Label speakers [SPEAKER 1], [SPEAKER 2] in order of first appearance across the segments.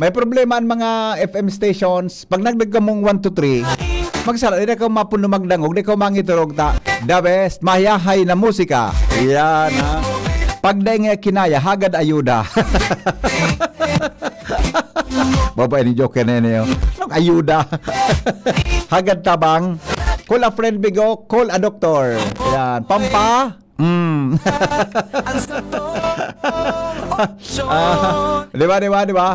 [SPEAKER 1] May problema ang mga FM stations. Pag nagdaga mong 1 to 3, magsara, di ka mapuno magdangog, di ka mangiturog ta. The best, mayahay na musika. Yan, ha. Pag di nga kinaya, hagad ayuda. Babae ni Joker na yun. Anong ayuda? Hagad tabang. Call a friend bigo, call a doctor. Yan, pampa. Di ba?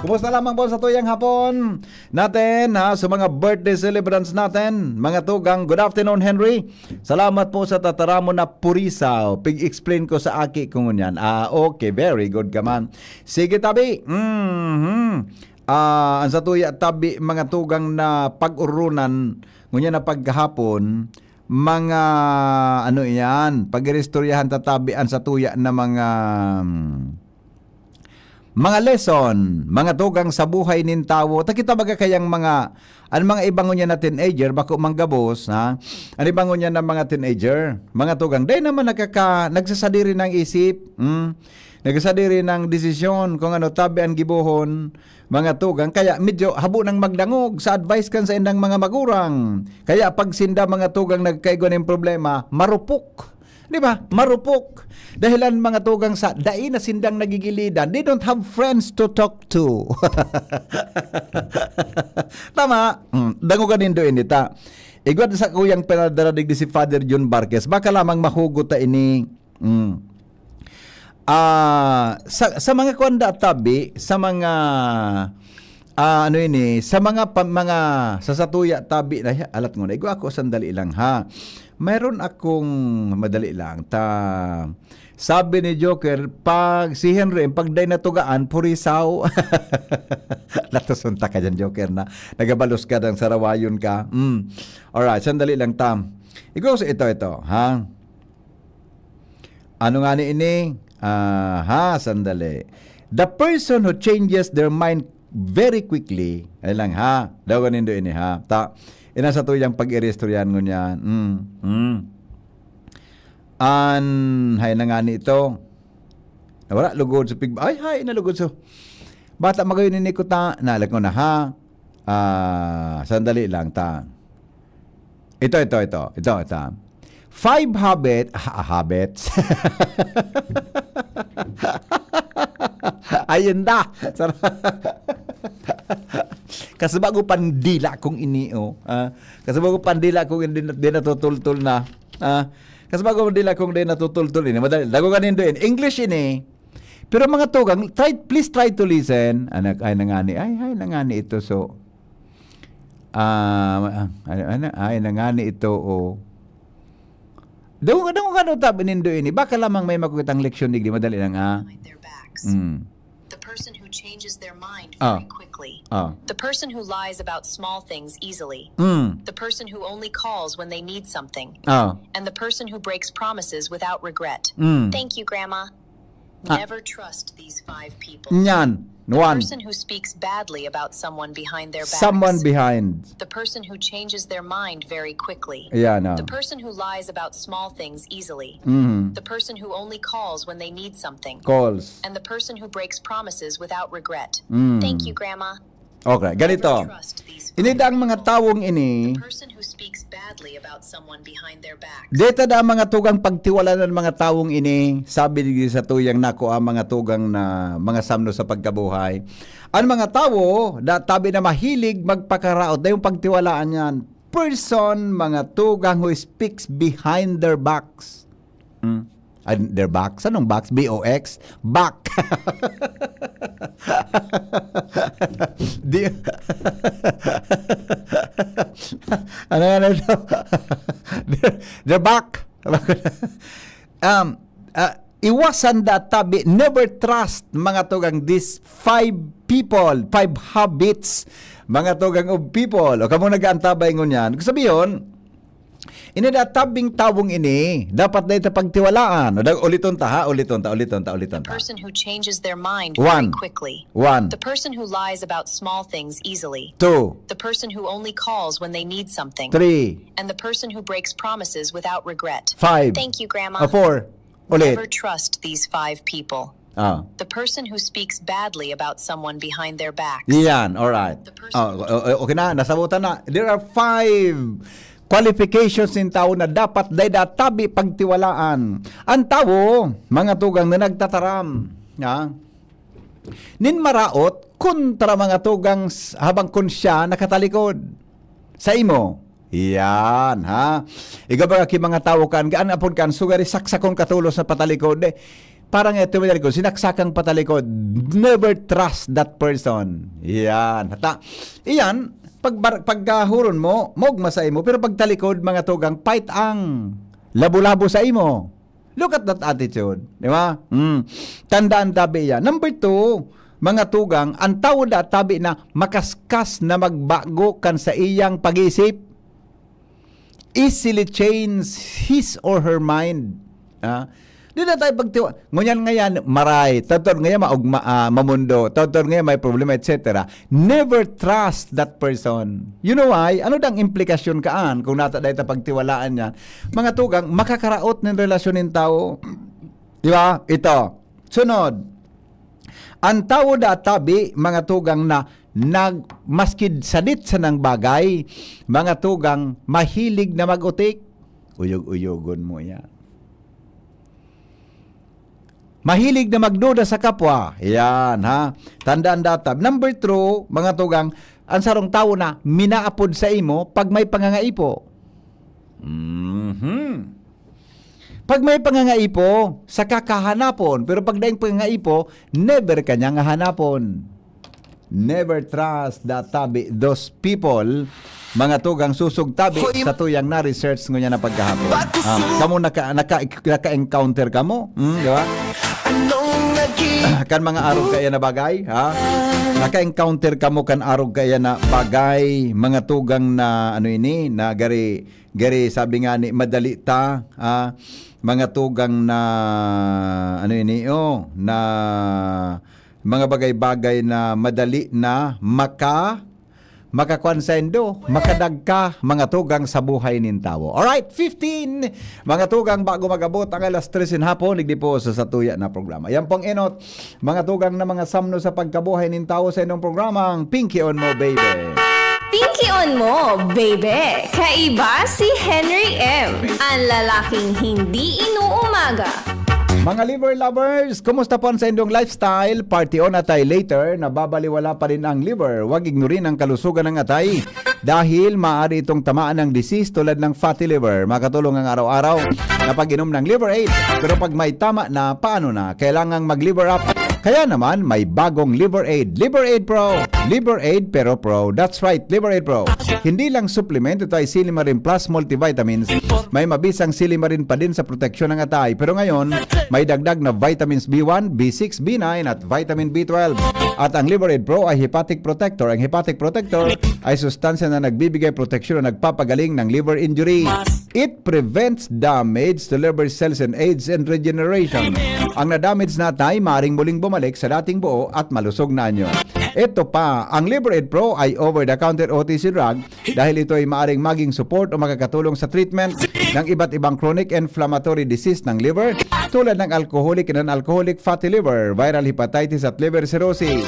[SPEAKER 1] Kumusta lamang po sa tuyang hapon natin, ha, sa mga birthday celebrants natin, mga tugang. Good afternoon, Henry. Salamat po sa tataramo na purisaw. Pig-explain ko sa aki kung yan. Okay, very good ka man. Sige, tabi. Ang sa tuya tabi, mga tugang na pag-urunan, ngunya na paghapon, mga ano yan, pag-irestoryahan tatabian sa tuya na mga lesson, mga tugang sa buhay nin tawo. Takita baga kayang mga ibangon niya na teenager, bako manggabos, ha? Ano ibangon niya na mga teenager, mga tugang, day naman nagsasadiri ng isip, nagsasadiri ng desisyon kung ano tabi ang gibuhon, mga tugang. Kaya medyo habo ng magdangog sa advice kan sa indang mga magurang. Kaya pag sinda mga tugang nagkaigo ng problema, marupok. Di ba? Marupok. Dahilan mga tugang sa dai na sindang nagigilidan, they don't have friends to talk to. Tama. Dangugan nindo inita. Igwad sa kuyang pinadaradig di si Father John Barquez, baka lamang mahugot ta ini. Sa mga kwanda tabi, sa mga ano ini, sa mga sa satuya tabi na alat nguna. Igo ako sandali lang, ha. Meron akong madali lang sabi ni Joker, pag si Henry pag day natugaan purisaw. Latasunta ka dyan, Joker, na nagabalos ka ng sarawayon ka. Alright, sandali lang Igo sa ito, ha. Ano nga ni ini? Sandali. The person who changes their mind very quickly, ay lang, ha, daw nindo ini, ha, ina sa tuyang pag-irestoryan ngun yan. Hay na nga ni ito. Wala, lugod sa pigba. Hay, nalugod so. Bata magayon ni ko nalag ko na, ha. Sandali lang, Ito. 5 habits. Ayun da. Kasi bago pandila kong inio. Kasi bago pandila kong hindi natutultul na. Kasi bago pandila kong hindi natutultul ini. Madali. Lago kanin doon. English ini. Pero mga tugang, please try to listen. Anak, ay nangani ito. So, ay nangani ito. Daw ano tabi nindo ini. Baka lamang may makukitang leksyon digdi. Madali lang, ha.
[SPEAKER 2] Their backs. The person who changes their mind very quickly. The person who lies about small things easily. The person who only calls when they need something. And the person who breaks promises without regret. Thank you, Grandma. Never trust these 5 people.
[SPEAKER 1] Nyan.
[SPEAKER 2] The
[SPEAKER 1] One.
[SPEAKER 2] person who speaks badly about someone behind their backs.
[SPEAKER 1] Someone behind.
[SPEAKER 2] The person who changes their mind very quickly.
[SPEAKER 1] Yeah, no.
[SPEAKER 2] The person who lies about small things easily. The person who only calls when they need something.
[SPEAKER 1] Calls.
[SPEAKER 2] And the person who breaks promises without regret. Thank you, Grandma.
[SPEAKER 1] Okay, ganito.
[SPEAKER 2] Never trust these
[SPEAKER 1] Inida ang mga tawong ini.
[SPEAKER 2] The person who speaks badly about someone behind their back.
[SPEAKER 1] Deta da mga tugang pagtiwala ng mga tawong ini. Sabi di sa tuyang nako ang mga tugang na mga samno sa pagkabuhay. Ang mga tawo, tabi na mahilig magpakaraot. Da yung pagtiwalaan yan. Person, mga tugang who speaks behind their backs. Their backs? Anong backs? B-O-X? Back. Ano ito? Their back. Iwasan da tabi. Never trust mga tugang these 5 people, 5 habits, mga tugang of people. O kamo nag-aantabay ngunyan. Sabihin, tabing tawong ini, dapat na ito pagtiwalaan. Uliton ta.
[SPEAKER 2] The person who changes their mind very
[SPEAKER 1] One.
[SPEAKER 2] quickly.
[SPEAKER 1] One.
[SPEAKER 2] The person who lies about small things easily.
[SPEAKER 1] 2,
[SPEAKER 2] The person who only calls when they need something.
[SPEAKER 1] 3,
[SPEAKER 2] And the person who breaks promises without regret.
[SPEAKER 1] 5.
[SPEAKER 2] Thank you, Grandma.
[SPEAKER 1] 4. Ulit.
[SPEAKER 2] Never trust these 5 people. The person who speaks badly about someone behind their back.
[SPEAKER 1] Yan, alright. Okay na, nasabutan na. There are 5 qualifications ng tao na dapat tabi pagtiwalaan. Ang tao, mga tugang na nagtataram, nin maraot kontra mga tugang habang kun siya nakatalikod sa imo. Yan, ha? Ikaw ba mga tao kan, gaan apod kan, sugari saksakon katulos sa patalikod, parang ito ko, sinaksak patalikod. Never trust that person. Yan. Iyan, pagkahuron mo, mogmasay mo, pero pagtalikod, mga tugang, fight ang labo-labo sa imo. Look at that attitude. Di ba? Tandaan tabi yan. Number 2, mga tugang, ang tao tabi na makaskas na magbago kan sa iyang pag-isip. Easily change his or her mind. Di na tayo pagtiwa. Ngunyan ngayon, maray. Totoo ngayon, mamundo. Totoo ngayon, may problema, etc. Never trust that person. You know why? Ano dang implikasyon kaan kung nata tayo pagtiwalaan niya? Mga tugang, makakaraot ng relasyon ng tao. Di ba? Ito. Sunod. Ang tao tabi, mga tugang na maskid sadit sa ng bagay, mga tugang mahilig na mag-utik. Uyog-uyogon mo yan. Mahilig na magduda sa kapwa. Yan, ha? Tandaan datab. Number 2, mga tugang, ang sarong tao na minaapod sa imo pag may pangangaipo. Pag may pangangaipo, sa kakahanapon. Pero pag daing pangangaipo, never kanyang hanapon. Never trust those people, mga tugang susug tabi sa tuyang na research ngunya na pagkahapon. Kamo naka-encounter kamo, di ba? Kan mga arog kaya na bagay, ha? Naka-encounter kamo kan arog kaya na bagay, mga tugang na ano ini, na gari sabi nga ni madali ta, mga tugang na ano ini, na mga bagay-bagay na madali na makakonsendo, makadagka mga tugang sa buhay nin tao. Alright, 15 mga tugang bago magabot ang alas 3 in hapon, nigdi po sa satuya na programa. Yan pong inot, mga tugang na mga samno sa pagkabuhay nin tao sa inyong programang Pinky on Mo, baby.
[SPEAKER 3] Pinky on mo, baby! Kaiba si Henry M. Ang lalaking hindi inuumaga.
[SPEAKER 1] Mga liver lovers, kumusta po sa inyong lifestyle? Party on atay later, nababaliwala pa rin ang liver. Huwag ignorin ang kalusugan ng atay dahil maaari itong tamaan ng disease tulad ng fatty liver. Makatulong ang araw-araw na pag-inom ng liver aid. Pero pag may tama na, paano na? Kailangang mag-liver up. Kaya naman, may bagong Liver Aid. Liver Aid Pro. Liver Aid pero Pro. That's right, Liver Aid Pro. Hindi lang supplement, ito ay Silimarin Plus Multivitamins. May mabisang Silimarin pa din sa proteksyon ng atay. Pero ngayon, may dagdag na vitamins B1, B6, B9 at vitamin B12. At ang Liver Aid Pro ay Hepatic Protector. Ang Hepatic Protector ay sustansya na nagbibigay proteksyon o nagpapagaling ng liver injury. It prevents damage to liver cells and aids in regeneration. Ang na-damage na atay, maaaring muling bumalik sa dating buo at malusog na nyo. Ito pa, ang Liver Aid Pro ay over-the-counter OTC drug dahil ito ay maaaring maging support o makakatulong sa treatment ng iba't ibang chronic inflammatory disease ng liver tulad ng alcoholic and non-alcoholic fatty liver, viral hepatitis at liver cirrhosis.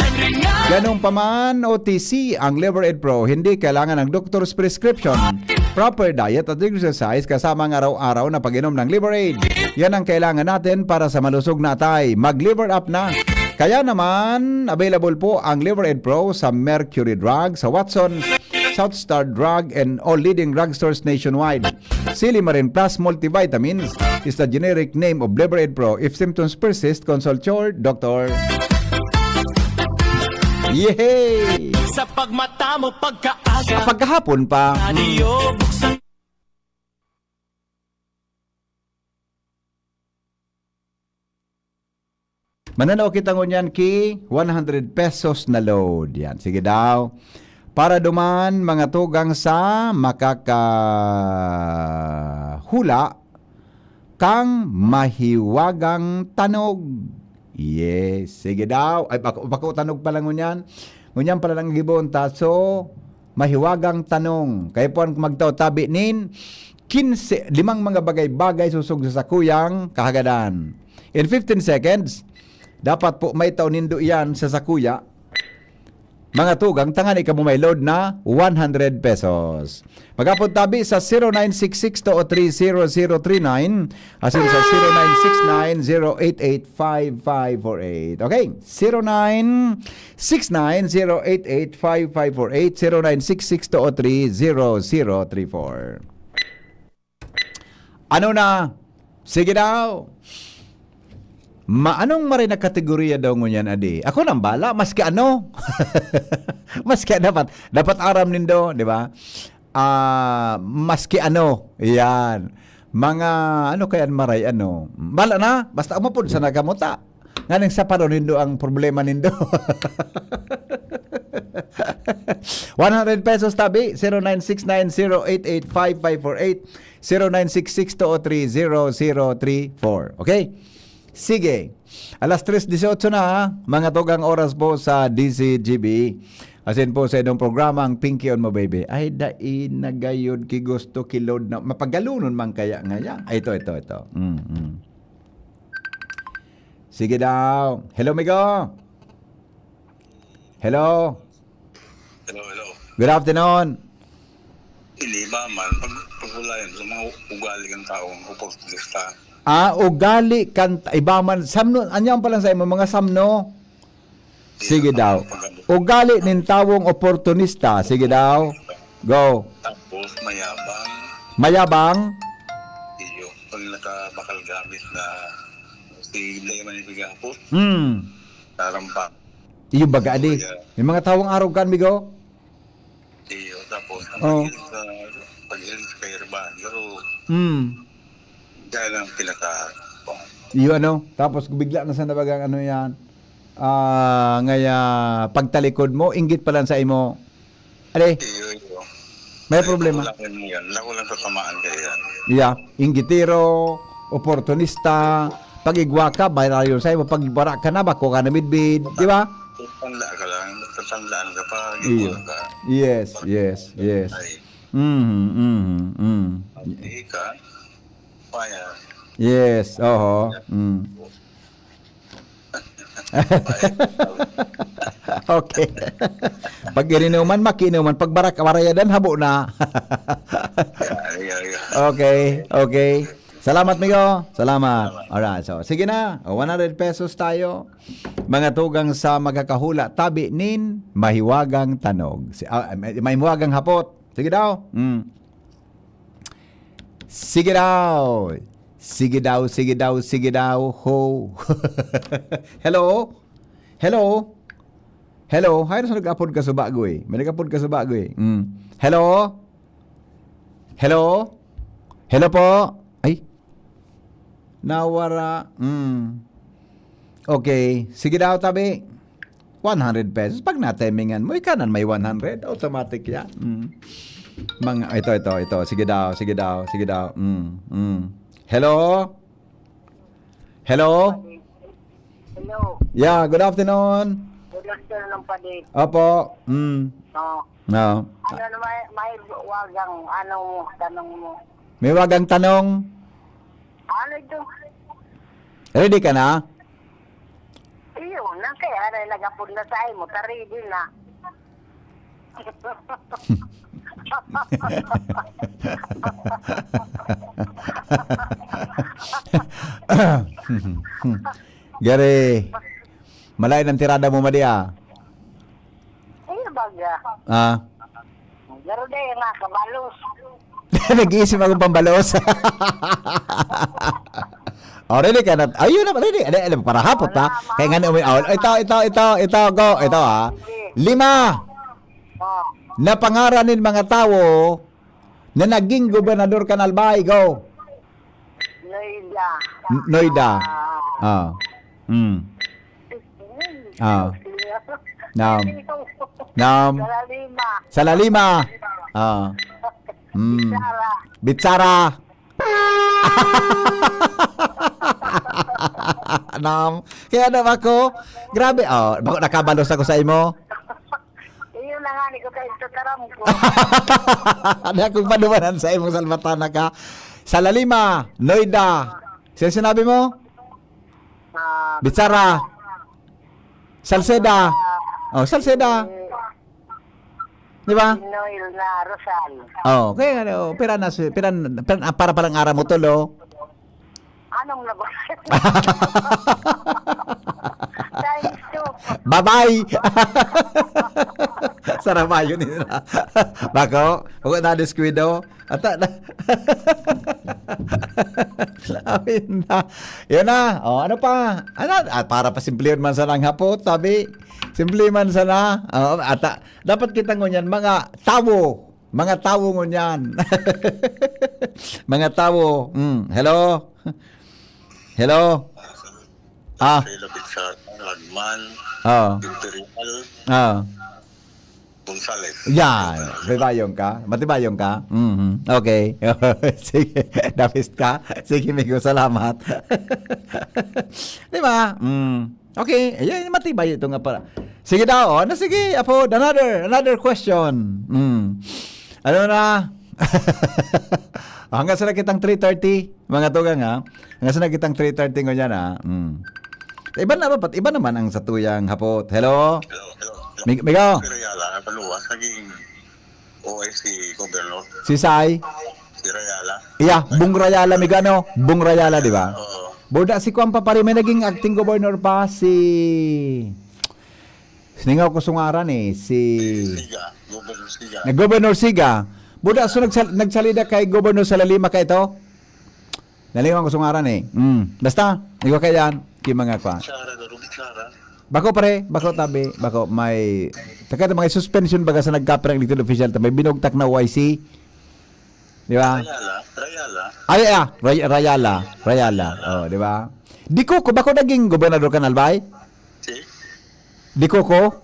[SPEAKER 1] Ganun pa man, OTC ang Liver Aid Pro, hindi kailangan ng doctor's prescription. Proper diet at exercise kasama ang araw-araw na pag-inom ng Liver Aid. Yan ang kailangan natin para sa malusog na atay. Mag-liver up na. Kaya naman, available po ang Liver Aid Pro sa Mercury Drug, sa Watson, Southstar Drug, and all leading drugstores nationwide. Silimarin Plus Multivitamins is the generic name of Liver Aid Pro. If symptoms persist, consult your doctor. Yehey!
[SPEAKER 4] Sa pagmata mo pagkaaga,
[SPEAKER 1] Pagkahapon pa.
[SPEAKER 4] radio buksan.
[SPEAKER 1] Mananaw kita ngunyan ki 100 pesos na load. Yan, sige daw. Para duman mga tugang sa makakahula kang mahiwagang tanog. Yes, sige daw. Ay, bako tanog pala ngunyan. Ngunyan pala lang gibon taso mahiwagang tanong. Kaya po magtaw tabi nin 5 mga bagay-bagay susug sa kuyang kahagadan. In 15 seconds, dapat po may taon nindo yan sa sakuya. Mga tugang, tangani ka mo may load na 100 pesos. Magapod tabi sa 0966-203-0039 asin sa 0969-088-5548. Okay? 0969-088-5548 0966-203-0034. Ano na? Sige daw. Anong marin na kategorya daw ngunyan, adi? Ako nang bala, maski ano. Maski dapat aram nindo, di ba? Maski ano, yan. Mga, ano kaya maray, ano. Bala na, basta umapod sa nagamuta. Nganing sa paro nindo ang problema nindo. 100 pesos tabi, 0969-088-5548, 0966-203-0034. Okay? Sige. Alas 3:18 na, mga tugang oras po sa DCGB. Asin po sa inong programa ang Pinky on Mo Baby. Ay, dain nagayod ki gusto kilod na mapagalunon man kaya ngaya. Ay, ito. Sige daw. Hello, Migo. Hello.
[SPEAKER 5] Hello.
[SPEAKER 1] Good afternoon.
[SPEAKER 5] Iliba man, pagulayan sa mga ugali ng taong oportunista.
[SPEAKER 1] Ugali kan ibaman samno anyang pa lang sa imo mga samno. Sige daw. Ugali nin tawong oportunista. Sige daw. Go.
[SPEAKER 5] Tapos mayabang.
[SPEAKER 1] Mayabang.
[SPEAKER 5] Iyo. Pag nakabakal gamit na si Layman ibigapos. Tarampa.
[SPEAKER 1] Iyo baga di. May mga tawong arogan migo.
[SPEAKER 5] Iyo. Tapos pag-ilig sa kairban. Pero dahil ang pinaka
[SPEAKER 1] iyo ano. Tapos bigla na sa nabagang ano yan. Ngaya pagtalikod mo, inggit pa lang sa imo. Ale.
[SPEAKER 5] iyo.
[SPEAKER 1] May problema.
[SPEAKER 5] Lako lang tatamaan kayo yan.
[SPEAKER 1] Yeah, inggitiro, oportunista, pag-igwa ka, bayrayo sa imo, pag-ibara ka na, bako ka na midbid, di ba?
[SPEAKER 5] Tatanda ka lang, tatandaan ka pa,
[SPEAKER 1] Iyo.
[SPEAKER 5] gipon ka.
[SPEAKER 1] Yes.
[SPEAKER 5] Ay, hindi ka, paya.
[SPEAKER 1] Yes, oho. Okay. Pag ininuman, makinuman, pag barak-barayadan, habo na. Okay. Salamat, Migo. Salamat. Alright, so, sige na. 100 pesos tayo. Mga tugang sa magkakahula. Tabi nin, mahiwagang tanog. Mahiwagang hapot. Sige daw. Sige daw. Sige daw. Ho. Hello? Hayro sa nag-upload ka sa bagoy. May nag-upload ka sa bagoy. Hello? Hello po? Ay. Nawara. Okay. Sige daw, tabi. 100 pesos. Pag natimingan mo, ikanan may 100. Automatic yan. Mga, ito. Sige daw. Hello?
[SPEAKER 6] Hello.
[SPEAKER 1] Yeah, good afternoon.
[SPEAKER 6] Good afternoon pa din.
[SPEAKER 1] Opo.
[SPEAKER 6] No.
[SPEAKER 1] No.
[SPEAKER 6] Ano na may wagang tanong mo?
[SPEAKER 1] May wagang tanong.
[SPEAKER 6] Ano ito?
[SPEAKER 1] Ready ka na?
[SPEAKER 6] Iyo, na kaya na nagapod na sa mo, tari din na.
[SPEAKER 1] Gary, malay ng tirada mo Madia.
[SPEAKER 6] Iyo baga. Garo day nga, kabalos.
[SPEAKER 1] Nag-iisip akong pambalos. Ready ka na? Ayun na, ready. Para hapot ha. Kaya nga ito, go. Ito ha. 5 na pangaranin mga tao na naging gobernador ka ng Albay. Go. Noida. Salalima. Bitsara. Kaya naman ako, grabe, bako nakabalos ako sa imo.
[SPEAKER 6] Iyo na nga, ni ko kayo tataram ko.
[SPEAKER 1] Ano akong panumanan sa imong salvatana ka. Salalima, Noida. Sino sinabi mo? Bitsara. Salceda. Oh, Salceda. Di ba?
[SPEAKER 6] Pinoy na Rosal.
[SPEAKER 1] Oh, kaya ano, para palang ara mo tulo.
[SPEAKER 6] Anong labas? Times 2.
[SPEAKER 1] Bye-bye. Sarap ba yun nila? Bako, huwag na descuido. Ata na. Amin na. Yun na. O, ano pa? Para pa simple man sa lang hapot, sabi. Simple man sa na. Ata, dapat kita ngunyan, mga tawo. Mga tawo ngunyan. Mga tawo. Hello? Hello?
[SPEAKER 5] Philip Lagman, Imperial, Gonzales.
[SPEAKER 1] Yan. Matibayong ka? Matibayong ka? Okay. Sige. Dapist ka? Sige, Migo. Salamat. Di ba? Okay. Ayan, matibay ito nga para. Sige daw. Sige, Apo. Another question. Ano na? Hanggang sa nakitang 3:30, mga tugang ha. Hanggang sa nakitang 3:30 ko yan ha. Iba naman ang satuyang hapot. Hello?
[SPEAKER 5] Hello.
[SPEAKER 1] Migo?
[SPEAKER 5] Si Rayala, paluwas, naging OIC Governor.
[SPEAKER 1] Si Sai?
[SPEAKER 5] Si Rayala.
[SPEAKER 1] Iya, Bung Rayala, Migo ano? Bung Rayala, di ba?
[SPEAKER 5] Oo.
[SPEAKER 1] Boda si Kuan pa pare, may naging acting governor pa si Siningaw ko sungaran si
[SPEAKER 5] Siga, Governor Siga.
[SPEAKER 1] Governor Siga. Boda so nagsalida kay Governor Salalima ka ito. Naliwan ko sungaran Basta, ikaw kayan, mga kwa.
[SPEAKER 5] Bichara.
[SPEAKER 1] Bako pare, bako tabi, bako may taka mga suspension baga sa nagkapre ang elected official ta may binugtak na OIC. Di ba? Rayala. Oh, di ba? Diko ko bako naging gobernador kanal bay?
[SPEAKER 5] Si?
[SPEAKER 1] Diko ko?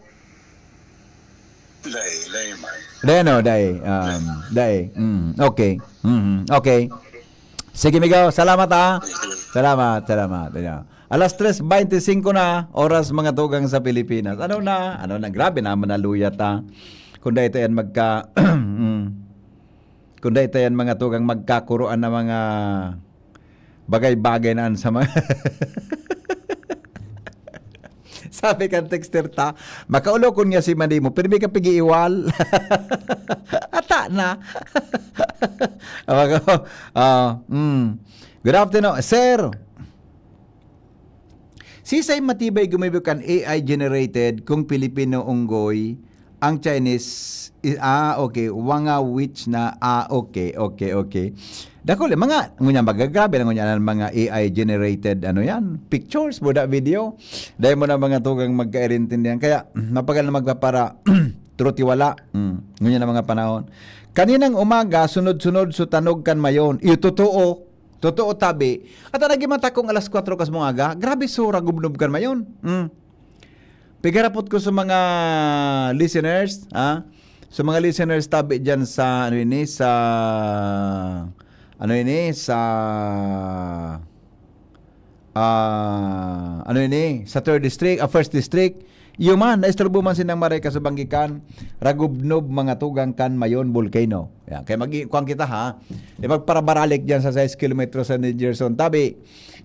[SPEAKER 5] Lay man.
[SPEAKER 1] Dai. Okay. Okay. Sige, Migo. Salamat ha. Salamat. Ayan. Alas 3:25 na oras mga tugang sa Pilipinas. Ano na? Grabe naman na luyat ha. Kung dahil yan kung dahil yan mga tugang magkakuruan na mga bagay-bagay na sa mga sabi kan texter ta, makaulo kun nga si mandi mo, pero may kapigiiwal. Ata na. Good afternoon, sir. Sisay matibay gumibukan AI generated kung Pilipino unggoy, ang Chinese okay, wanga which na okay. Dako mga ngunya magagrabe na ngunya mga AI generated pictures boda video. Dahil mo na mga tugang magkaintindihan kaya mapagal na magpapara trutiwala. Ngunya na mga panahon. Kaninang umaga sunod-sunod so tanog kan mayon. Totoo tabi. At nagimata kong alas 4 kas mong aga. Grabe sura gubnob kan mayon. Pigarapot ko sa mga listeners, sa mga listeners tabi diyan sa sa third district, first district. Yuman, naisturbo man sinang maray kasubanggikan, ragubnob mga tugang kan mayon volcano. Yan, kaya kuang kita ha. Magparabaralik diyan sa 6 km sa New Jersey. Tabi,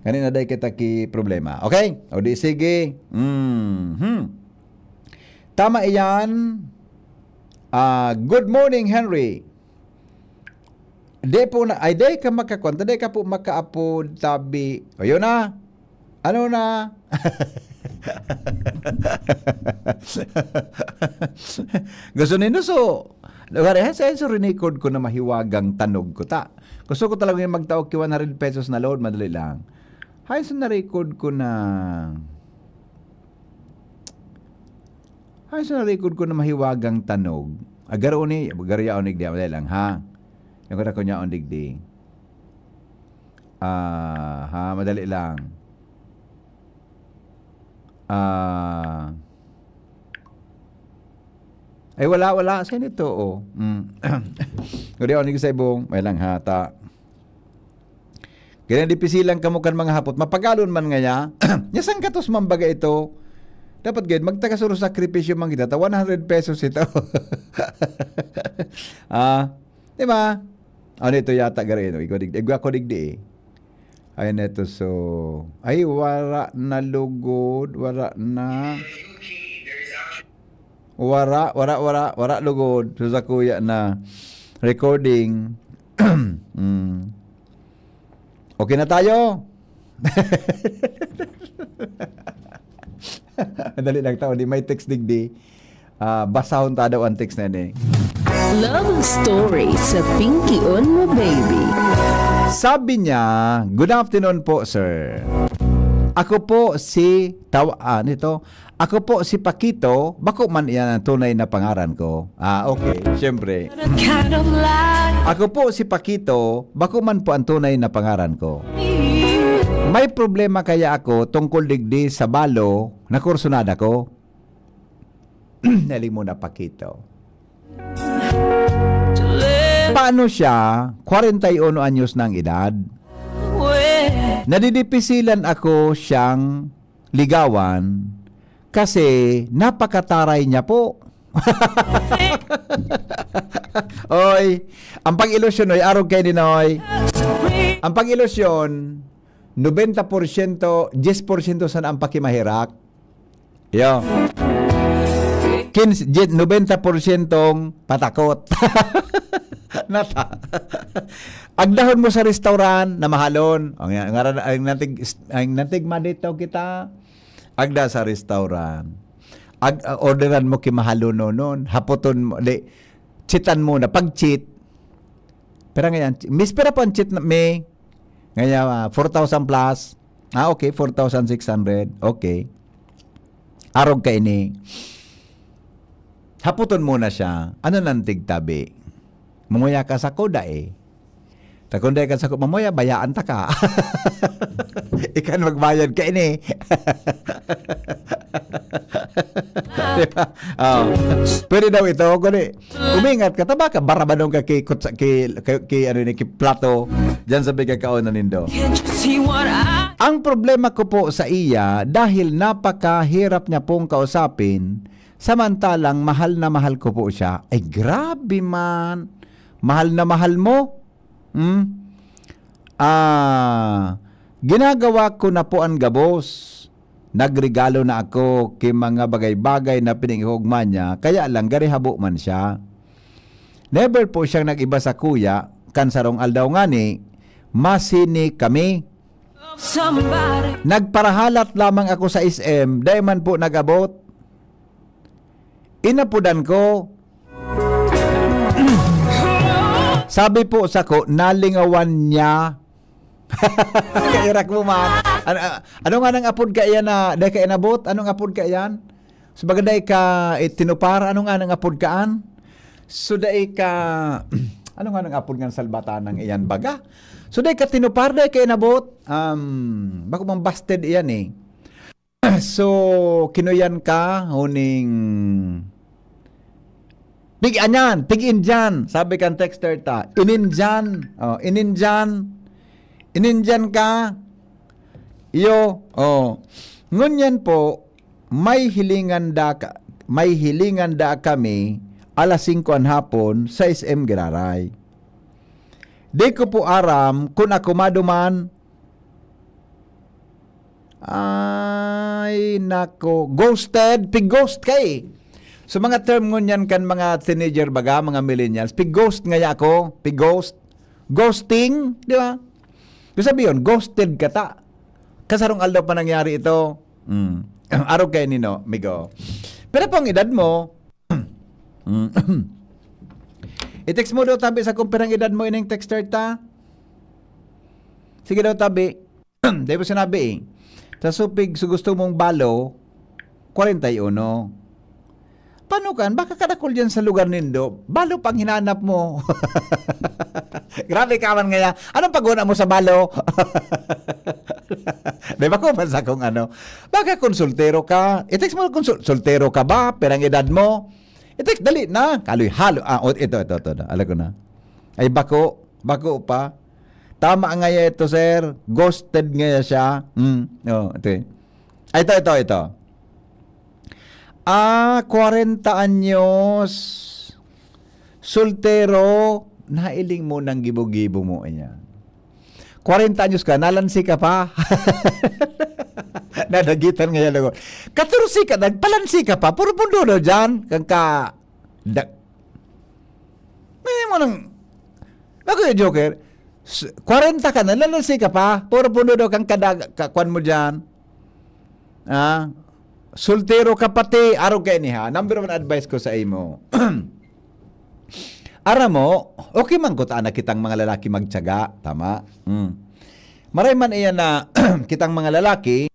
[SPEAKER 1] kanina day kita ki problema. Okay? O di sige. Tama iyan. Good morning, Henry. Day ka makakonta, day ka po makaapod tabi. O yun na. Ano na? Gusto nino so. Sa record ko na mahiwagang tanog ko ta. Gusto ko talaga yung magtawag ki 100 pesos na load, madali lang. So na-record ko na mahiwagang tanog. Agarayaon ni madali lang ha. Yung ko niya on digdi. Madali lang. Ay wala sa nito Gudi on sa ibong may lang hata. Ganyan dipisilang kamukan mga hapot mapagalon man nga niya. Yasang katos mambaga ito. Dapat gid magtagasuro sakripisyo man kita 100 pesos ito. Di ba? Ano ito yata gareno? Igwa ko digdi. Ay neto so. Ay wara na lugod, wara na. Wara lugod. So sa kuya na recording. Okay na tayo. Dali lang tao, di may text digdi. Basahon ta daw ang text na ni.
[SPEAKER 7] Love story sa Pinky on mo, baby.
[SPEAKER 1] Sabi niya, good afternoon po, sir. Ako po si Ako po si Paquito. Bako man yan ang tunay na pangaran ko. Okay, syempre. Ako po si Paquito. Bako man po ang tunay na pangaran ko. May problema kaya ako tungkol digdi sa balo na kursunada ko? Naling muna, Paquito. Paano siya 41 anyos ng edad? Nadidipisilan ako siyang ligawan kasi napakataray niya po. Oy, ang pag-ilusyon oy, arog kay Ninoy. Ang pag-ilusyon 90%, 10% sana ang pakimahirak. Yo. 90% patakot. Nata. Agdahon mo sa restaurant na mahalon. Ang nantigma dito kita. Agda sa restaurant. Orderan mo ki mahalon noon. Hapoton mo. Chitan mo na. Pag-cheat. Pero ngayon, miss pera po ang cheat na may. Ngayon, 4,000 plus. Okay, 4,600. Okay. Arog ka ini. Haputon muna siya. Ano nang tigtabi? Mamuya ka sa kuda eh. Takunda ka sa kuda, mamuya, bayaan ta ka. Ikan magbayad ka ini. Diba? Pwede daw ito. Umingat ka. Taba ka, barabanong ka ki plato. Diyan sa bigakaon na nindo. Ang problema ko po sa iya, dahil napakahirap niya pong kausapin, samantalang mahal na mahal ko po siya. Ay, grabe man. Mahal na mahal mo? Ginagawa ko na po ang gabos. Nagregalo na ako kay mga bagay-bagay na pinangihugma niya. Kaya lang, garihabo man siya. Never po siyang nag-iba sa kuya. Kansarong aldaw nga ni, masini kami. Nagparahalat lamang ako sa SM. Dahil man po nag-abot. Inapudan ko. Sabi po sa ko, nalingawan niya. Kairak mo man. Ano nga nang apod ka yan na day ka inabot? Anong apod ka yan? So bagaday ka tinupar, ano nga nang apod kaan? So day ka ano nga nang apod nga salbatan ng iyan baga? So day ka tinupar, day ka inabot. Bako mang busted iyan eh. So kinuyan ka huning tigin dyan. Sabi kan texter ta, ininjan ka. Ngunyan po, may hilingan da kami alas 5 ang hapon sa SM Giraray. Di ko po aram kung ako maduman. Ay, nako. Ghosted. Pig-ghost kay. So mga term ngunyan kan mga teenager baga, mga millennials. Pig-ghost ngaya ako. Pig-ghost. Ghosting. Di ba? Yung sabi yun, ghosted ka ta. Kasarong aldaw pa nangyari ito. Araw kayo nino, migo. Pero pang edad mo, i-text mo daw tabi sa kumperang edad mo ining texter ta. Sige daw tabi. Dahil mo sinabi eh. Sa supig, so gusto mong balo, 41. Paano kan? Baka kadakol dyan sa lugar nindo, balo pang hinanap mo. Grabe ka man ngaya. Anong paguna mo sa balo? Di ba ko sa kung ano? Baka kung soltero ka, i-text mo kung soltero ka ba, perang edad mo. I-text, dali na. Kaloy, halo. Ito. Alam ko na. Ay, bako pa. Tama nga ito, sir. Ghosted nga siya. Ito. Ito. 40 anyos. Soltero. Nailing mo ng gibo-gibo mo. Ayan. 40 anyos ka, nalansi ka pa. Nadagitan ngayon ako. 14 ka, nagpalansi ka pa, puro pundo na dyan, kang ka, may mo nang, ako yung Joker, 40 ka na, nalansi ka pa, puro pundo daw kang kwan mo dyan. Soltero ka pati, araw kayo niya, number 1 advice ko sa imo. Ara mo, okay man ko anak kitang mga lalaki magtiyaga, tama? Maray man iyan na kitang mga lalaki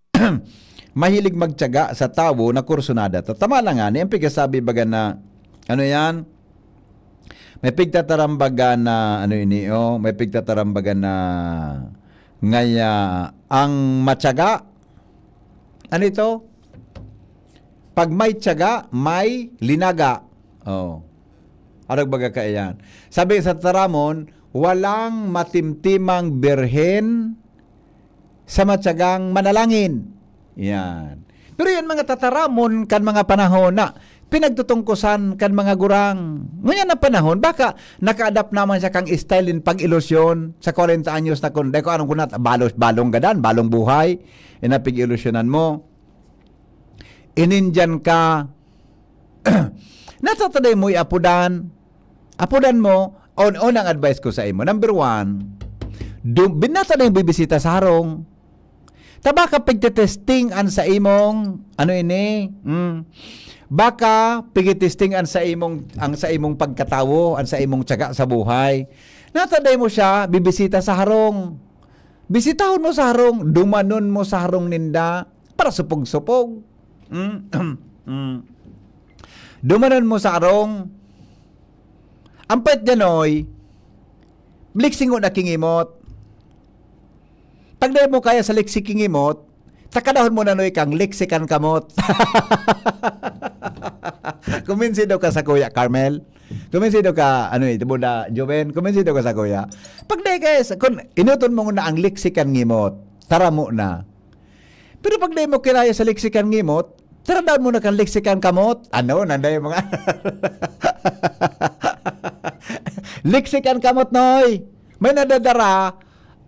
[SPEAKER 1] mahilig magtiyaga sa tao na kursunada. Tama lang nga, niyang pigasabi baga na, ano yan? May pigtatarambaga na, ano ini, may pigtatarambaga na, ngaya, ang matyaga, ano ito? Pag may tiyaga, may linaga. Arag baga ka yan. Sabi sa taramon, walang matimtimang birhen sa matyagang manalangin. Yan. Pero yan mga tataramon kan mga panahon na pinagtutungkusan kan mga gurang. Ngayon na panahon, baka naka-adapt naman siya kang style in pag-ilusyon sa 40 anyos na kung deko anong kunat, balong gadan, balong buhay, inapig-ilusyonan mo. Inindyan ka, natataday mo'y apudan mo, unang advice ko sa imo, number 1, binata na yung bibisita sa harong, taba ka pagtitesting an sa imong, ano ini, baka pagtitesting an sa imong pagkatawo, an sa imong tiyaga sa buhay, natataday mo siya, bibisita sa harong, bisitahon mo sa harong, dumanon mo sa harong ninda, para supog-supog, dumanon mo sa harong, ang pait dyan liksingon na kingimot. Pag dahil mo kaya sa liksi kingimot, takadahon mo na kang liksikan kamot. Kuminsido ka sa Kuya Carmel. Kuminsido ka, Buda Joven, kuminsido ka sa Kuya. Pag dahil kaya, kung inuton mo na ang liksikan ngimot, tara mo na. Pero pag dahil mo kilaya sa liksikan ngimot, tara daw mo na kang liksikan kamot. Nanday mga... liksikan kamot, noy. May nadadara.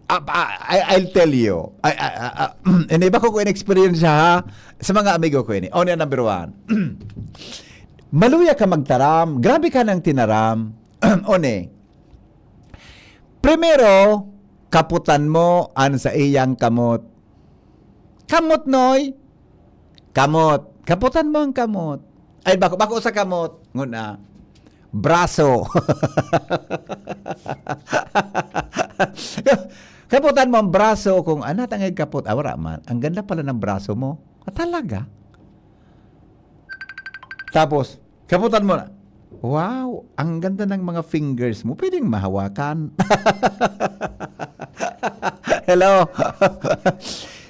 [SPEAKER 1] I'll tell you. Iba ko in-experience ha sa mga amigo ko ini. On number 1. Maluya ka magtaram. Grabe ka nang tinaram. Primero, kaputan mo an sa iyang kamot. Kamot, noy. Kamot. Kaputan mo ang kamot. Ay, bako sa kamot. Nguna. Braso. Kaputan mo ang braso kung tangay kaput. Awara man. Ang ganda pala ng braso mo. Talaga. Tapos, kaputan mo na. Wow, ang ganda ng mga fingers mo. Pwedeng mahawakan. Hello.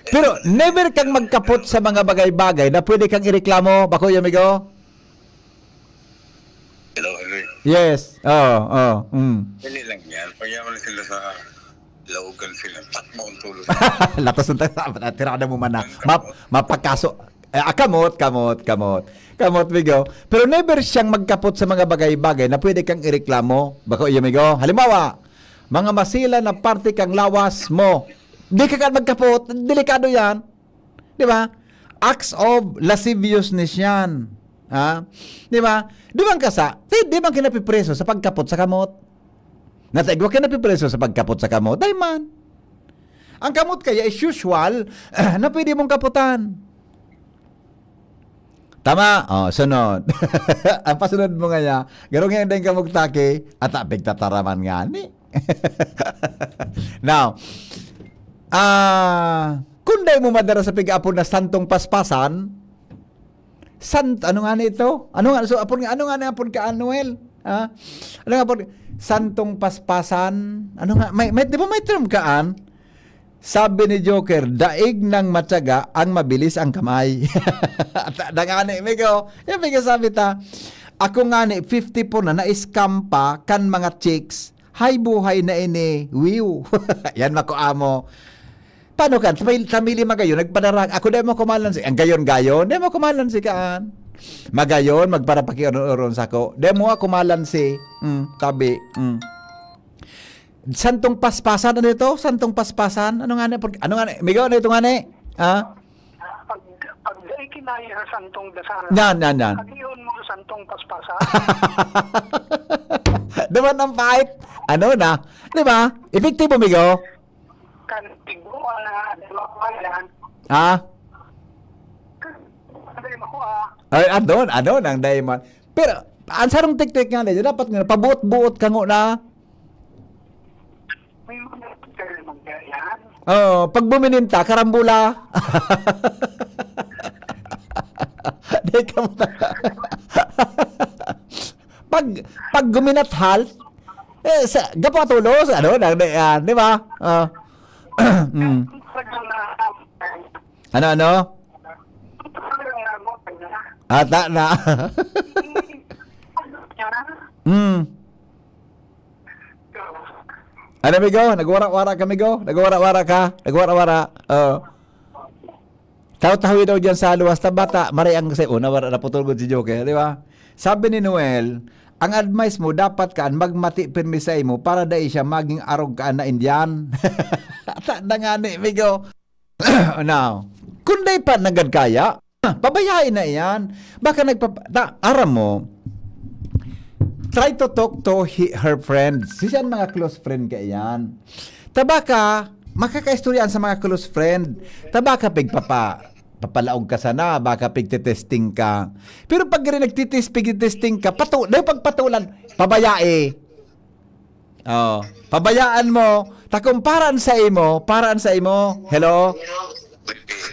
[SPEAKER 1] Pero never kang magkapot sa mga bagay-bagay na pwede kang ireklamo. Bako, amigo?
[SPEAKER 5] Hello, Henry.
[SPEAKER 1] Yes.
[SPEAKER 5] Hindi lang yan. Pagyaman sila sa laugan sila. Takmo ang tulo.
[SPEAKER 1] Latos ng tirada mo man na. Mapagkaso. Kamot, migo. Pero never siyang magkapot sa mga bagay-bagay na pwede kang ireklamo. Bako, amigo? Halimbawa, mga masila na parte kang lawas mo. Di ka magkapot. Delikado yan. Di ba? Acts of lasciviousness yan. Di ba? Di bang kinapipreso sa pagkapot sa kamot? Nataigwa kinapipreso sa pagkapot sa kamot? Day man. Ang kamot kaya is usual na pwede mong kaputan. Tama? Sunod. Ang pasunod mo nga niya, garong nga din ka magtake, at apigtataraman nga ni. Now, kung day mo madara sa pig-apon na santong paspasan, ano nga nito? Ano nga apon ka, Anuel? Ano nga apon? Santong paspasan? Ano nga? Di ba may term kaan? Sabi ni Joker, daig ng matyaga ang mabilis ang kamay. Dangani, Migo. Yung Migo sabi ta, ako nga ni 50 po na na-scam pa kan mga chicks. Hay buhay na ini. Wiw. Yan makuamo. Paano kan? Tamili magayon, nagpadarag. Ako dahil mo kumalan si... Ang gayon-gayon, dahil mo kumalan si kaan. Magayon, magparapaki-uron sa ko. Dahil mo kumalan si... Sabi... Santong paspasan ano ito? Santong paspasan? Ano nga ni? Ano nga ni? Migo, ano ito nga ni? Ha?
[SPEAKER 6] Pag ay kinaya sa santong dasalan.
[SPEAKER 1] Yan.
[SPEAKER 6] Pag-iyon mo sa santong paspasa.
[SPEAKER 1] Diba ng fight? Ano na? Di ba? Epektibo, Migo?
[SPEAKER 6] Kan tigwa na dalawa ko yan.
[SPEAKER 1] Ha?
[SPEAKER 6] Ano yung ako
[SPEAKER 1] Ay, ano ang diamond. Pero, ang sarong teknik nga nila, dapat nga, pabuot-buot ka na.
[SPEAKER 6] may mga pagkari magyayan.
[SPEAKER 1] Oh, pag bumininta, karambula. Di ka mo pag guminathal, gapatulos, di ba? Ano? Ata na. Ano, Migo? Nagwara-wara ka, Migo? Nagwara-wara ka? Taw-tawi daw dyan sa luwas na bata, marayang kasi, nawara na putol si Joker, di ba? Sabi ni Noel, ang advice mo, dapat kaan magmati permisay mo para dahil siya maging arog kaan na Indian. Tanda nga ni, Migo. Now, kung day pa nagad kaya, pabayain na yan. Baka aram mo, try to talk to her friends. Siyan mga close friend ka yan. Tabaka, makakaistoryaan sa mga close friend. Tabaka papalaog ka sana, baka pigtitesting ka. Pero pag rin pigtitesting ka, pagpatulan, pabayae. Oh, pabayaan mo. Takumparan sa imo, hello?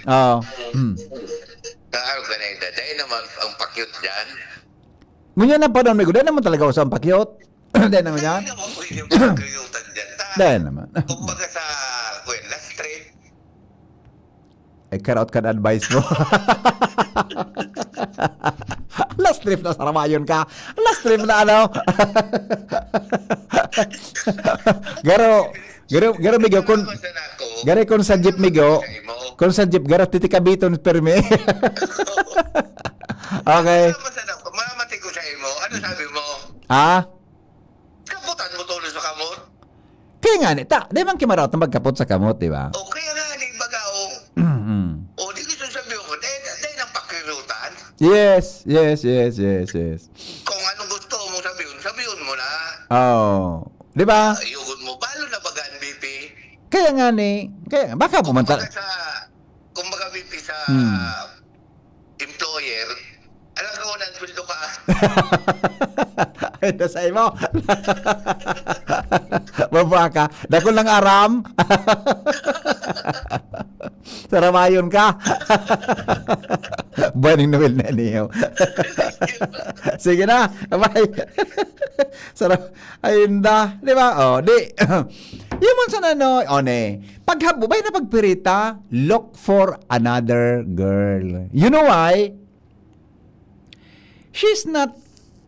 [SPEAKER 1] Oh.
[SPEAKER 8] Kaaro ka na ito. Dahil naman ang pakyut dyan.
[SPEAKER 1] Ngunyan na pa doon, Migo. Dahil naman talaga usang pakyot. Dahil naman yan.
[SPEAKER 8] Dahil naman pwede yung pakyutan dyan.
[SPEAKER 1] Dahil naman.
[SPEAKER 8] Kumbaga sa last trip.
[SPEAKER 1] Carrot ka na advice mo. Last trip na saramayon ka. Last trip na ano. Garo, Migo. Kung sa jeep, Migo. Kung sa jeep, garo, titikabiton perme. Okay.
[SPEAKER 8] Mamati ko sa imo. Ano sabi mo? Kaputan mo tuloy sa kamot?
[SPEAKER 1] Kaya nga, di man kimaraot na magkapot sa kamot, di ba?
[SPEAKER 8] O kaya nga, di baga, o di gusto sabi ko, dahil ng pakirutan.
[SPEAKER 1] Yes.
[SPEAKER 8] Kung anong gusto mo sabihin mo na.
[SPEAKER 1] Oh. Di ba?
[SPEAKER 8] Ayugon mo, palo na baga ang BP?
[SPEAKER 1] Kaya nga baka pumunta.
[SPEAKER 8] Kumbaga BP sa employer, alam ka mo ng sweldo ka.
[SPEAKER 1] Ito sa mo. Baba ka. Dako lang aram. Saramayon ka. Buwaning Noel na niyo. Sige na. Bye. Ayun na. Di ba? Yung mo sa paghabo, na pagpirita, look for another girl. You know why? She's not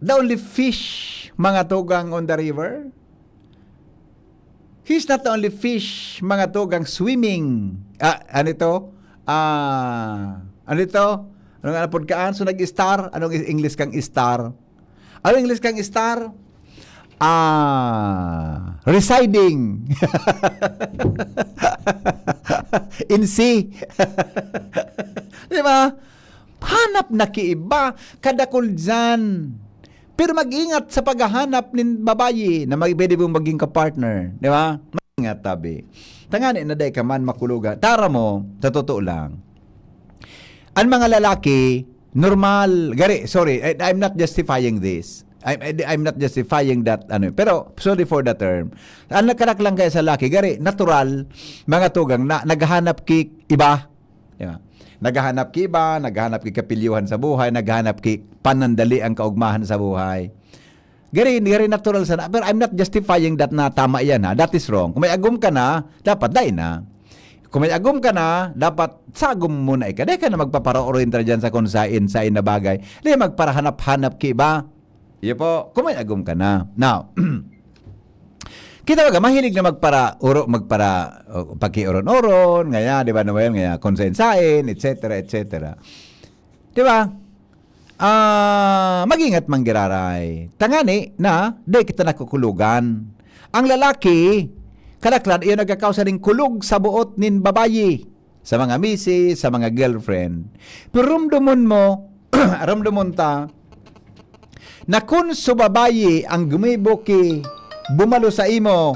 [SPEAKER 1] the only fish, mga tugang on the river. He's not the only fish, mga tugang swimming. Ano ito? Anong alapod kaan? So nag-star? Anong English kang star? Anong English kang star? Residing. In sea. Di ba? Hanap na kiiba, kadakol dyan. Pero mag-ingat sa paghahanap ng babayi na pwede mong maging kapartner. Di ba? Mag-ingat, tabi. Tangani na day ka man makulugan. Tara mo, sa totoo lang. Ang mga lalaki, normal, I'm not justifying this. I'm not justifying that, pero, sorry for the term. Ang nakarak lang kaya sa lalaki, natural, mga tugang, naghahanap ki iba. Di ba? Naghahanap ki iba, naghahanap ki kapilyuhan sa buhay, naghahanap ki panandali ang kaugmahan sa buhay. Gari natural sana. Pero I'm not justifying that na tama yan, ha. That is wrong. Kung may agum ka na, dapat dahil na. Kung may agum ka na, dapat sagum muna ika. Dahil ka na magpaparoorientar dyan sa kung sain na bagay. Dahil magparahanap-hanap ki iba. Iyo po, kung may agum ka na. Now, kita ba mahilig na pagki-oron-oron, ngaya, di ba naman, ngaya, konsensain, etc. Di ba? Mag-ingat manggiraray. Tangani na, di kita nakukulugan. Ang lalaki, kalaklan, iyon nagkakausa ning kulog sa buot nin babayi, sa mga misi, sa mga girlfriend. Pero rumdumon mo, ramdumon ta, na kung sa babayi ang gumiboki, bumalo sa imo,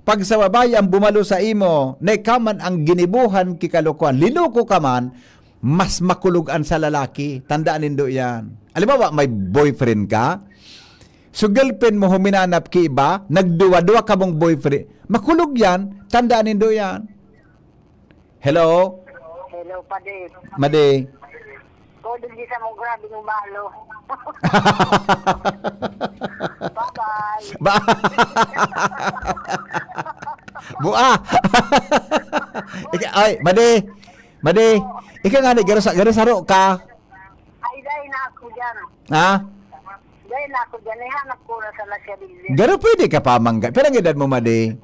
[SPEAKER 1] pag sa babayi ang bumalo sa imo, na ikaw man ang ginibuhan kikalukuan, liluko ka man, mas makulugan sa lalaki. Tandaan nindo yan. Alam mo ba, may boyfriend ka? So girlfriend mo huminanap ki iba, nagduwa-duwa ka mong boyfriend. Makulog yan, tandaan nindo yan. Hello?
[SPEAKER 6] Hello, Pade.
[SPEAKER 1] Made.
[SPEAKER 6] Kodong di sa mong grabe ng balo. Bye-bye.
[SPEAKER 1] Bua. Ay, Made. Ikaw nga ni, garo saro ka.
[SPEAKER 6] Ay, dahil na ako dyan.
[SPEAKER 1] Ha?
[SPEAKER 6] Dahil na ako dyan. Ihanap ko na sa nasyabilis.
[SPEAKER 1] Garo pwede ka pa mangga. Pero ang edad mo, Made?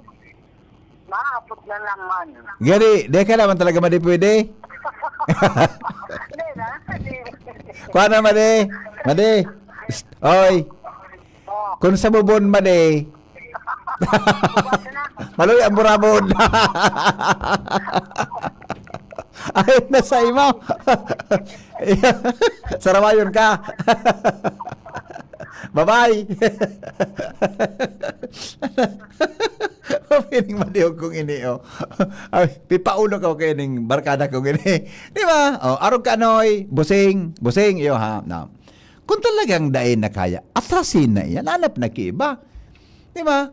[SPEAKER 6] Maapot na naman.
[SPEAKER 1] Gari, di ka naman talaga, Made, pwede?
[SPEAKER 6] Hindi na.
[SPEAKER 1] Kuha na, Made. Made. Oy. Kung sa bubon, Made. Maloy ang burabon. Ayun na sa imo. Sarawayon ka. Bye-bye. Pining madiog kong ini, oh. Ay, pipaulo ka kay ning barkada kong ini. Di ba? Oh, arog ka noy, busing, iyo ha. No. Kung talagang dain na kaya, atrasin na yan, hanap na kiba. Di ba?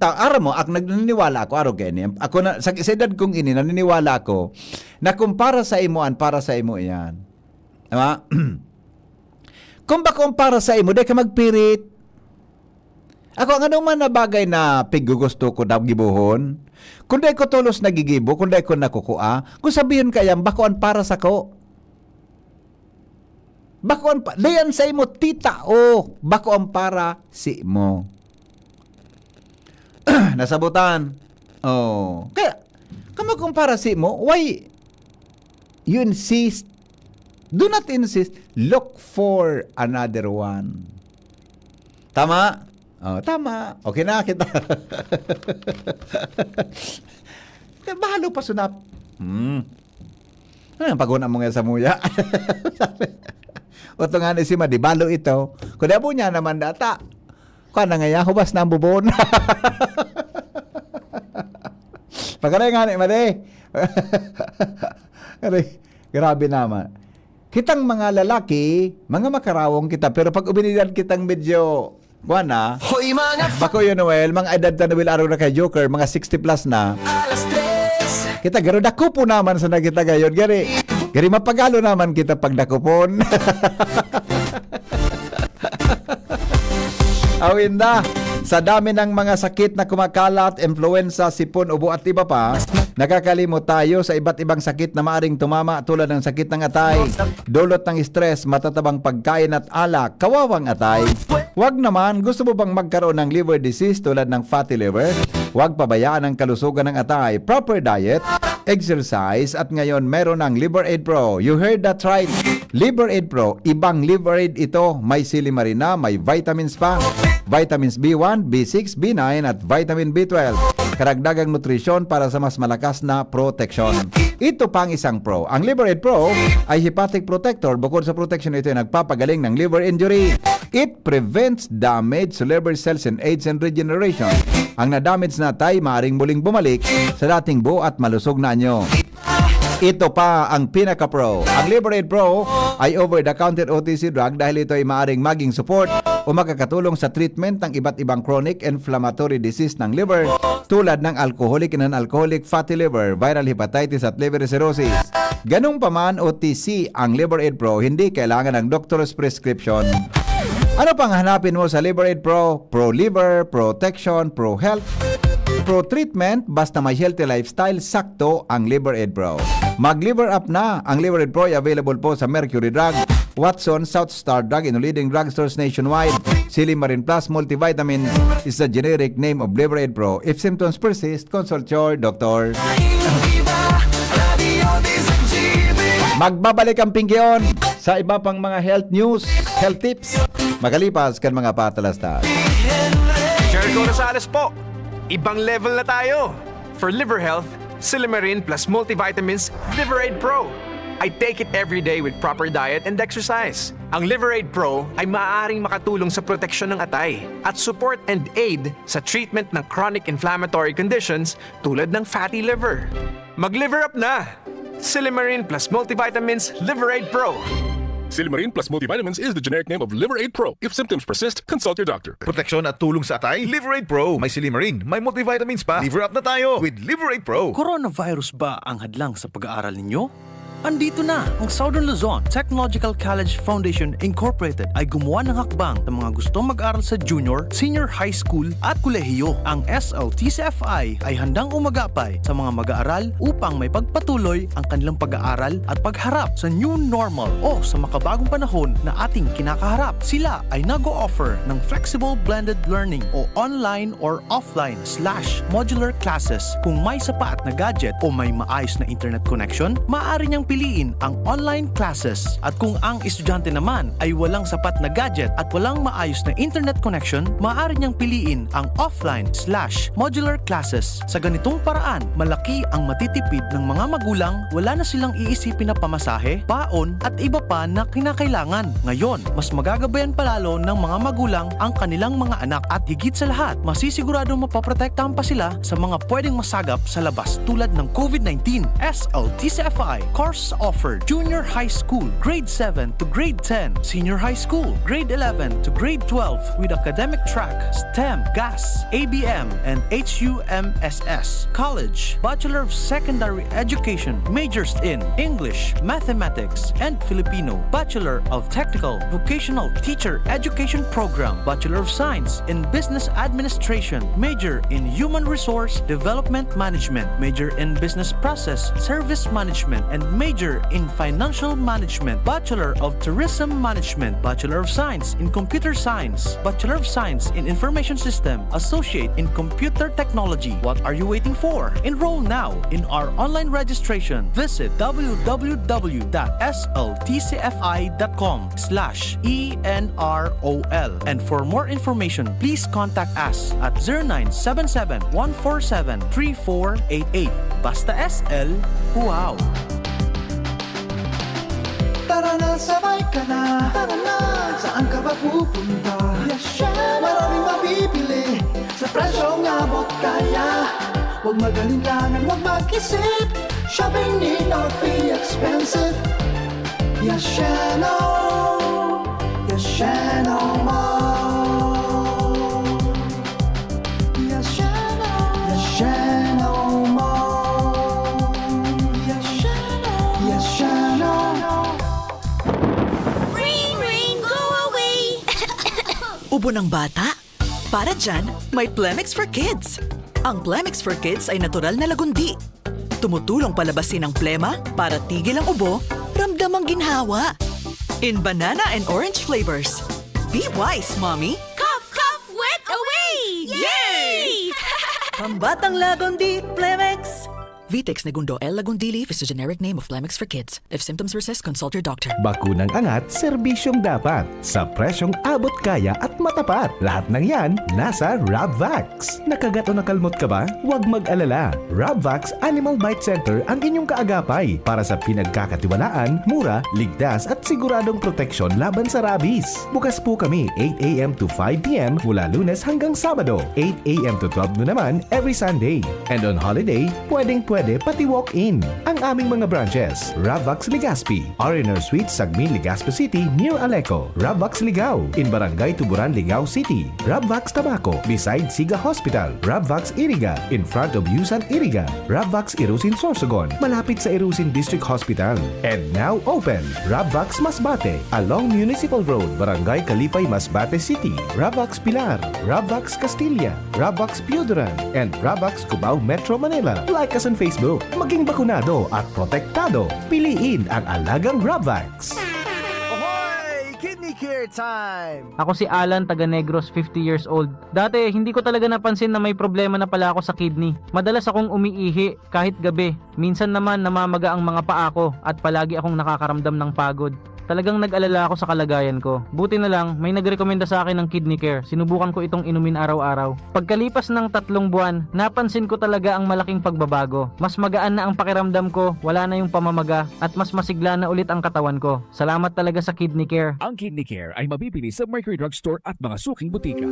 [SPEAKER 1] Araw mo, naniniwala ako, araw kay ini. Ako na, sa edad kong ini, naniniwala ako, na kung para sa imoan, para sa imo yan. Di ba? Kung ba kung para sa imo, di ka magpirit. Ako, ang anong man na bagay na pigugusto ko na gibuhon, kung di ko tulos nagigibo, kung di ko nakukua, kung sabihin kayang, bakuan para sa ko. Bakuan pa, dayan sa imo, tita, o, bakuan para si mo. Nasabutan. Oh. Kaya, kamo kung para si mo, why you insist? Do not insist. Look for another one. Tama? Oh, tama. Okay na kita. Bahalo pa sunap. Ano paguna mo nga sa muya? Oto nga ni si Madi, balo ito. Kuda po niya naman data. Kuha na nga hubas na ang bubon. Pagkaray nga ni Madi. Grabe naman. Kitang mga lalaki, mga makarawong kita, pero pag ubinidad kitang medyo, kuha na, bako yun Noel, mga edad na Noel araw na kay Joker, mga 60 plus na, kita garo dakupo naman sa nakita gayon, gari mapagalo naman kita pag dakupon. Awinda, sa dami ng mga sakit na kumakalat, influenza, sipon, ubo at iba pa, nakakalimot tayo sa iba't ibang sakit na maaring tumama tulad ng sakit ng atay, dulot ng stress, matatabang pagkain at alak, kawawang atay. Huwag naman, gusto mo bang magkaroon ng liver disease tulad ng fatty liver? Huwag pabayaan ang kalusugan ng atay, proper diet, exercise, at ngayon meron ng Liver Aid Pro. You heard that right? Liver Aid Pro, ibang Liver Aid ito. May silimarina, may vitamins pa. Vitamins B1, B6, B9 at vitamin B12. Karagdagang nutrisyon para sa mas malakas na protection. Ito pang isang pro. Ang Liver Aid Pro ay hepatic protector. Bukod sa protection, ito ay nagpapagaling ng liver injury. It prevents damage to liver cells and aids in regeneration. Ang na-damage na tay maaring muling bumalik sa dating buo at malusog na anyo. Ito pa ang pinaka-pro. Ang Liver Aid Pro ay over-the-counter OTC drug dahil ito ay maaring maging support o makakatulong sa treatment ng iba't ibang chronic inflammatory disease ng liver tulad ng alcoholic and non-alcoholic fatty liver, viral hepatitis at liver cirrhosis. Ganung pa man OTC ang Liver Aid Pro, hindi kailangan ng doctor's prescription. Ano pang hanapin mo sa Liver Aid Pro? Pro liver, protection, pro health, pro treatment, basta may healthy lifestyle, sakto ang Liver Aid Pro. Mag-liver up na. Ang Liver Aid Pro ay available po sa Mercury Drug, Watson, South Star Drug, in leading drugstores nationwide. Silimarin Plus Multivitamin is the generic name of Liver Aid Pro. If symptoms persist, consult your doctor. Magbabalik ang Pingkion sa iba pang mga health news, health tips, makalipas kan mga patalastas.
[SPEAKER 9] Enrico Rosales po. Ibang level na tayo. For liver health, Silimarin plus multivitamins Liveraid Pro. I take it every day with proper diet and exercise. Ang Liveraid Pro ay maaaring makatulong sa proteksyon ng atay at support and aid sa treatment ng chronic inflammatory conditions tulad ng fatty liver. Mag-liver up na! Silimarin plus multivitamins Liveraid Pro.
[SPEAKER 10] Silimarin plus multivitamins is the generic name of Liveraid Pro. If symptoms persist, consult your doctor.
[SPEAKER 11] Proteksyon at tulong sa atay, Liveraid Pro. May Silimarin, may multivitamins pa. Liver up na tayo with Liveraid Pro.
[SPEAKER 12] Coronavirus ba ang hadlang sa pag-aaral ninyo? Andito na ang Southern Luzon Technological College Foundation Incorporated ay gumawa ng hakbang sa mga gustong mag-aral sa junior, senior high school at kolehiyo. Ang SLTCFI ay handang umagapay sa mga mag-aaral upang may pagpatuloy ang kanilang pag-aaral at pagharap sa new normal o sa makabagong panahon na ating kinakaharap. Sila ay nag-o-offer ng flexible blended learning o online or offline/modular classes. Kung may sapat na gadget o may maayos na internet connection, maaari niyang piliin ang online classes. At kung ang estudyante naman ay walang sapat na gadget at walang maayos na internet connection, maaari niyang piliin ang offline/modular classes. Sa ganitong paraan, malaki ang matitipid ng mga magulang, wala na silang iisipin na pamasahe, baon at iba pa na kinakailangan. Ngayon, mas magagabayan palalo ng mga magulang ang kanilang mga anak at higit sa lahat, masisiguradong mapaprotektahan pa sila sa mga pwedeng masagap sa labas tulad ng COVID-19. SLTCFI course offered junior high school, grade 7 to grade 10, senior high school, grade 11 to grade 12 with academic track, STEM, GAS, ABM, and HUMSS. College, Bachelor of Secondary Education, majors in English, Mathematics, and Filipino. Bachelor of Technical Vocational Teacher Education Program, Bachelor of Science in Business Administration, major in Human Resource Development Management, major in Business Process Service Management, and major in Financial Management, Bachelor of Tourism Management, Bachelor of Science in Computer Science, Bachelor of Science in Information System, Associate in Computer Technology. What are you waiting for? Enroll now in our online registration. Visit www.sltcfi.com/ENROL. And for more information, please contact us at 0977-147-3488. Basta SL, wow!
[SPEAKER 13] Tara na, sabay ka na. Tara na, saan ka ba pupunta? Maraming mabibili sa presyong abot kaya. Huwag magalinlangan, huwag mag-isip. Shopping need not be expensive. Yashano Mall. Yashano Mall. Yashano.
[SPEAKER 14] Ubo ng bata? Para dyan, may Plemix for Kids. Ang Plemix for Kids ay natural na lagundi. Tumutulong palabasin ang plema para tigil ang ubo, ramdam ang ginhawa. In banana and orange flavors. Be wise, Mommy!
[SPEAKER 15] Cough, cough, wet away! Yay!
[SPEAKER 14] Pambatang lagundi, Plemix! Vitex Negundo L. Lagundi Leaf is a generic name of Plemix for kids. If symptoms persist, consult your doctor.
[SPEAKER 16] Bakunang angat, serbisyong dapat. Sa presyong abot kaya at matapat. Lahat ng yan, nasa Rabvax. Nakagat o nakalmot ka ba? Huwag mag-alala. Rabvax Animal Bite Center ang inyong kaagapay para sa pinagkakatiwalaan, mura, ligtas at siguradong proteksyon laban sa rabies. Bukas po kami 8 a.m. to 5 p.m. mula Lunes hanggang Sabado. 8 a.m. to 12 noon naman every Sunday. And on holiday, pwede pati walk-in. Ang aming mga branches, Rabvax Legazpi, R&R Suite, Sagmin, Legazpi City, near Aleco. Rabvax Ligao, in Barangay Tuburan, Ligao City. Rabvax Tabaco, beside Siga Hospital. Rabvax Iriga, in front of Yusan Iriga. Rabvax Irusin Sorsogon, malapit sa Irusin District Hospital. And now open, Rabvax Masbate, along Municipal Road, Barangay Kalipay, Masbate City. Rabvax Pilar, Rabvax Castilla, Rabvax Piuduran, and Rabvax Cubao, Metro Manila. Like us on Facebook, maging bakunado at protektado. Piliin ang alagang Rabvax.
[SPEAKER 17] Ahoy! Kidney Care time!
[SPEAKER 18] Ako si Alan, taga Negros, 50 years old. Dati, hindi ko talaga napansin na may problema na pala ako sa kidney. Madalas akong umiihi kahit gabi. Minsan naman namamaga ang mga paa ko at palagi akong nakakaramdam ng pagod. Talagang nag-alala ako sa kalagayan ko. Buti na lang, may nagrekomenda sa akin ng kidney care. Sinubukan ko itong inumin araw-araw. Pagkalipas ng 3 buwan, napansin ko talaga ang malaking pagbabago. Mas magaan na ang pakiramdam ko, wala na yung pamamaga, at mas masigla na ulit ang katawan ko. Salamat talaga sa kidney care.
[SPEAKER 19] Ang Kidney Care ay mabibili sa Mercury Drugstore at mga suking butika.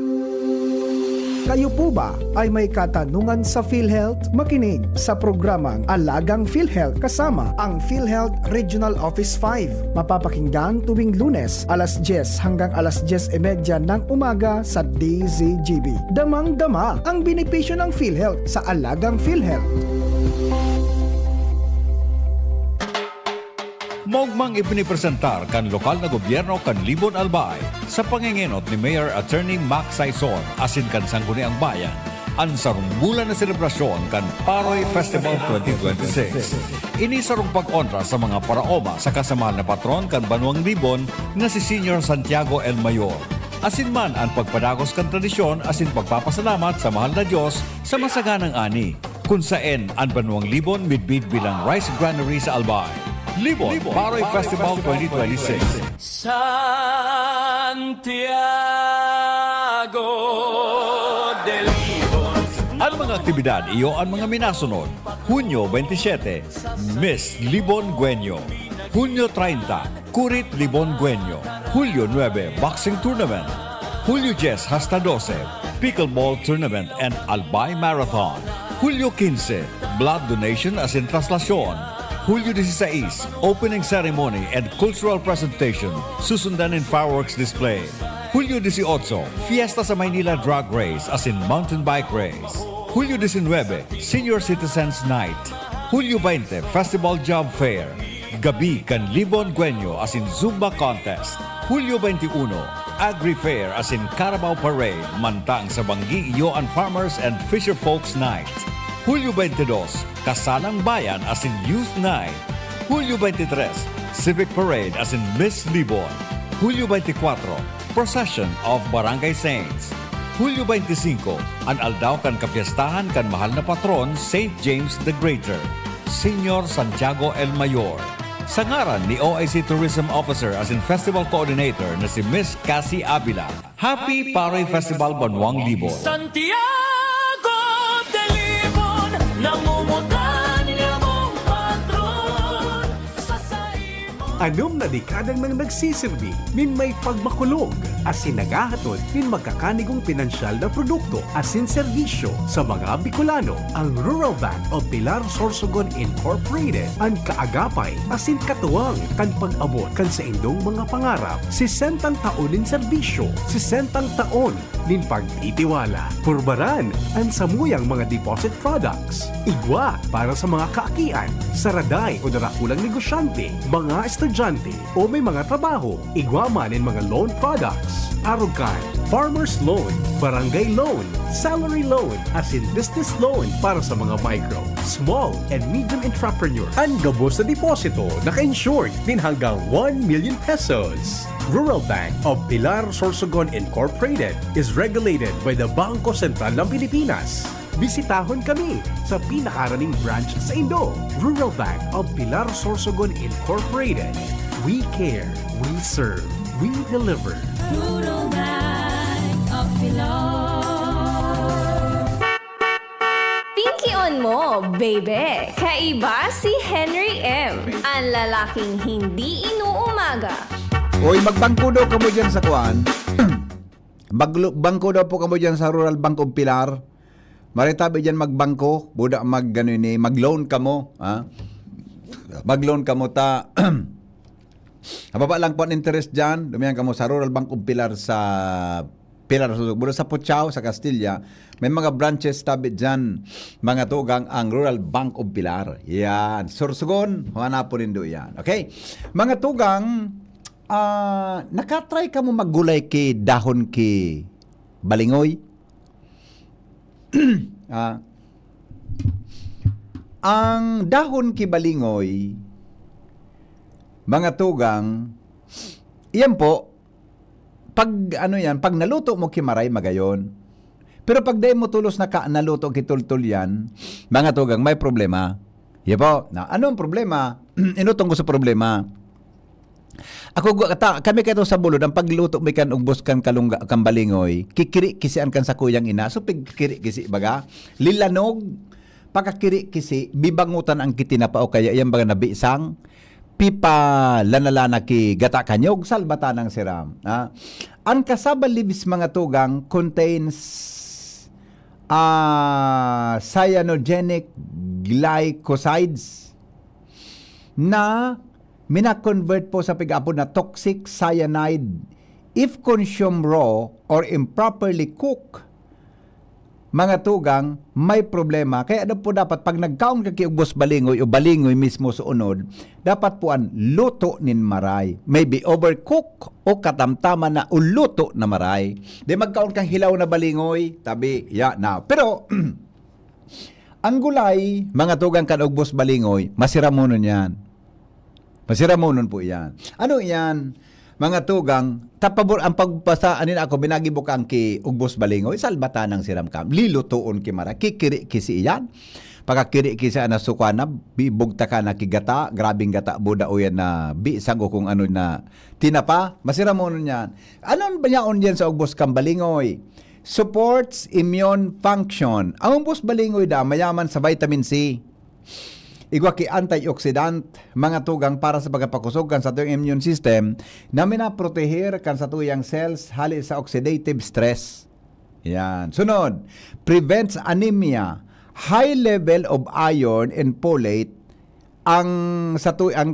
[SPEAKER 13] Kayo po ba ay may katanungan sa PhilHealth? Makinig sa programang Alagang PhilHealth kasama ang PhilHealth Regional Office 5. Mapapakinggan tuwing Lunes alas 10 hanggang alas 10:30 ng umaga sa DZGB. Damang-dama ang benepisyo ng PhilHealth sa Alagang PhilHealth.
[SPEAKER 20] Mogmang ipinipresentar kan lokal na gobyerno kan Libon Albay sa pangingenot ni Mayor Attorney Max Saison asin kan Sangguniang Bayan ang sarunggulan na selebrasyon kan Paroy Festival 2026. Ini sarong pag-onra sa mga paraoma sa kasamahal na patron kan Banuang Libon na si Senior Santiago El Mayor. Asin man ang pagpadagos kan tradisyon asin pagpapasalamat sa mahal na Diyos sa masaganang ani kung saan ang Banuang Libon midbid bilang rice granary sa Albay. Libon Paroy Festival 2026.
[SPEAKER 4] Santiago del Libon.
[SPEAKER 20] Ang mga aktibidad iyo ang mga minasunod. Hunyo 27, Miss Libon Guenyo. Hunyo 30, Kurit Libon Guenyo. Hulyo 9, Boxing Tournament. Hulyo 10 hasta 12, Pickleball Tournament and Albay Marathon. Hulyo 15, Blood Donation as in Traslasyon. Hulyo 16, Opening Ceremony and Cultural Presentation, susundan in fireworks display. Hulyo 18, Fiesta sa Maynila Drag Race as in Mountain Bike Race. Hulyo 19, Senior Citizens Night. Hulyo 20, Festival Job Fair. Gabi kan Libon Guenyo as in Zumba Contest. Hulyo 21, Agri Fair as in Carabao Parade, mantang sa Banggi Iyo and Farmers and Fisher Folks Night. Hulyo 22, Kasalang Bayan as in Youth Night. Hulyo 23, Civic Parade as in Miss Libon. Hulyo 24, Procession of Barangay Saints. Hulyo 25, ang aldaw kan kapiestahan kan mahal na patron St. James the Greater, Senior Santiago El Mayor. Sa ngaran ni OIC Tourism Officer as in Festival Coordinator na si Miss Cassie Avila. Happy Paroy Festival Banuang Libon.
[SPEAKER 4] Santiago del Libon, namumutan niya mong patron sa saimo.
[SPEAKER 16] Anom na dekadang nang nagsisilbi, min may pagmakulog, asin nagahatod, min magkakanigong pinansyal na produkto, asin serbisyo sa mga Bicolano. Ang Rural Bank of Pilar Sorsogon Incorporated, ang kaagapay, asin katuwang, kan pag-abot kan sa indong mga pangarap, 60 taon in serbisyo, 60 taon nin pagtitiwala. Purbaran, ang samuyang mga deposit products, igwa para sa mga kaakian, saraday o darakulang negosyante, mga estudyante o may mga trabaho, igwa man in mga loan products, arugan, farmer's loan, barangay loan, salary loan, as in business loan para sa mga micro, small, and medium entrepreneur. Ang gabos na deposito naka-insured din hanggang 1 million pesos. Rural Bank of Pilar Sorsogon Incorporated is regulated by the Bangko Sentral ng Pilipinas. Bisitahon kami sa pinakaraning branch sa Indo. Rural Bank of Pilar Sorsogon Incorporated. We care, we serve, we deliver.
[SPEAKER 4] Rural Bank of Pilar.
[SPEAKER 3] Pinky on mo, baby! Kaiba si Henry M. Ang lalaking hindi inuumaga.
[SPEAKER 1] Oy, magbangko daw kamo dyan sa kuan. Magbangko daw po kamo dyan sa Rural Bank of Pilar. Maritabi dyan magbangko, buda mag-loan kamo, ha? Mag-loan kamo ta. Ababa lang po ang interest dyan. Dumihan kamo sa Rural Bank of Pilar sa Pilar, buda sa Puchao, sa Castilla. May mga branches tabi dyan, mga tugang ang Rural Bank of Pilar. Yan. Sorsogon, hanapon nindo yan. Okay? Mga tugang, nakatry ka mo maggulay ki dahon ki balingoy? Ang dahon ki balingoy, mga tugang, iyan po, pag naluto mo ki maray magayon. Pero pag day mo tulos naluto ki tultul yan, mga tugang, may problema. Iyan po, anong problema? Inutong ko sa problema. Kami kato sa bulod, ang pagluto may kan ugbos kan kalungga kan balingoy, kikiri kisian kan sa kuyang ina. So kikiri kisi baga, lilanog, pagkakiri kisi, bibangutan ang kitinapa o kaya yan baga nabisang, pipa lanalana ki gata kanyog, salbata ng siram. Ang kasabal libis mga tugang contains cyanogenic glycosides na mina-convert po sa pag-apod na toxic cyanide if consumed raw or improperly cooked. Mga tugang, may problema. Kaya ano po dapat, pag nagkaon ka kiugbos balingoy o balingoy mismo sa unod, dapat po ang luto nin maray. Maybe overcook o katamtama na uluto na maray. Di magkaon kang hilaw na balingoy, tabi, na. Pero, ang gulay, mga tugang kan ugbos balingoy, masiramunon yan. Masiramunon po yan. Ano yan? Mga tugang, tapabor ang pagpasa anin ako binagibok ang ki ugbos balingoy salbata ng siram kam. Lilutoon ki mara kikiri kisi iyan. Pagkakiri kisi ana sukana bibugta ka na kigata, grabing gata buda o yan na bisang o kung ano na tinapa, masiramunon yan. Anon ba yaon yan sa ugbos kam balingoy? Supports immune function. Ang ugbos balingoy da mayaman sa vitamin C. Igwa ki antioxidant, mga tugang para sa pagpakusog kan sa tuyang immune system na minaprotehir kan sa tuyang cells hali sa oxidative stress. Yan. Sunod, prevents anemia, high level of iron and folate ang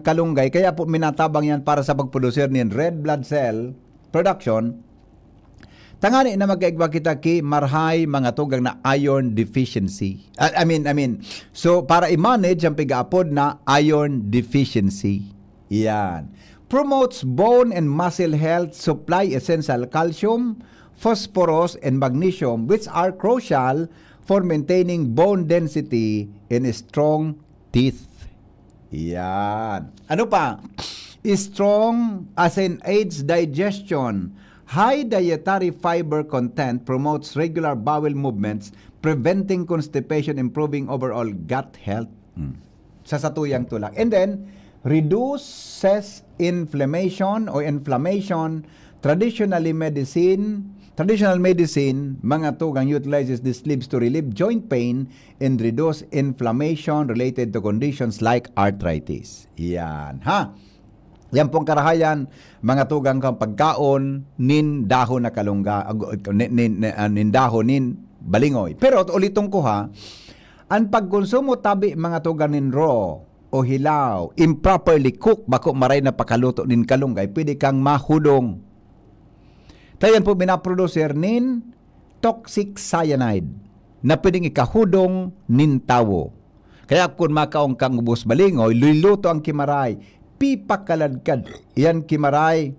[SPEAKER 1] kalunggay, kaya po minatabang yan para sa pagproducer ng red blood cell production. Tangani na magkaigwa kita ki marhay mga tugang na iron deficiency. So para i-manage ang pig-apod na iron deficiency. Yan. Promotes bone and muscle health, supply essential calcium, phosphorus, and magnesium which are crucial for maintaining bone density and strong teeth. Yan. Ano pa? Strong as in aids digestion. High dietary fiber content promotes regular bowel movements, preventing constipation, improving overall gut health. Sa satuyang tulak. And then, reduces inflammation or inflammation. Traditional medicine, mga tugang utilizes these leaves to relieve joint pain and reduce inflammation related to conditions like arthritis. Yan, ha? Yan pong karahayan, mga tugang kang pagkaon, nin dahon na kalungga, nin dahon, nin balingoy. Pero ulitong ko ha, ang pagkonsumo tabi mga tugang nin raw o hilaw, improperly cook, bako maray na pakaluto nin kalunggay, pwede kang mahudong. Tayan po binaproducer nin toxic cyanide na pwedeng ikahudong nin tawo. Kaya kung makaong kang ubos balingoy, luluto ang kimaray, pipakaladkad yan kimaray.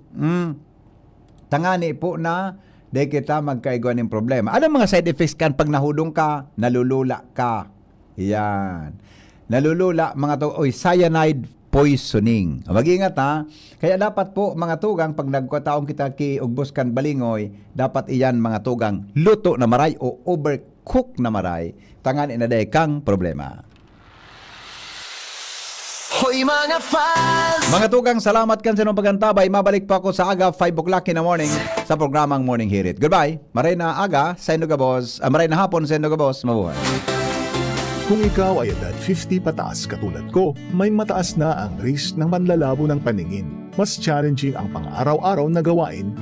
[SPEAKER 1] Tangani po na de kita magkaigwa ng problema. Ano mga side effects kan pag nahudong ka, nalulula ka. Yan. Nalulula mga to, cyanide poisoning. Mag-ingat ha. Kaya dapat po mga tugang pag nagkataong kita ki ugbos kan balingoy, dapat iyan mga tugang luto na maray o overcook na maray. Tangani na de kang problema.
[SPEAKER 4] Hoy mga fans!
[SPEAKER 1] Mga tugang, salamat kan sa inyong pagantabay. Mabalik po ako sa aga 5 o'clock in the morning sa programang Morning Hirit. Goodbye. Maray na aga sa Indogabos. Maray na hapon sa Indogabos. Mabuhay.
[SPEAKER 21] Kung ikaw ay edad 50 pataas katulad ko, may mataas na ang risk ng panlalabo ng paningin. Mas challenging ang pang-araw-araw na gawain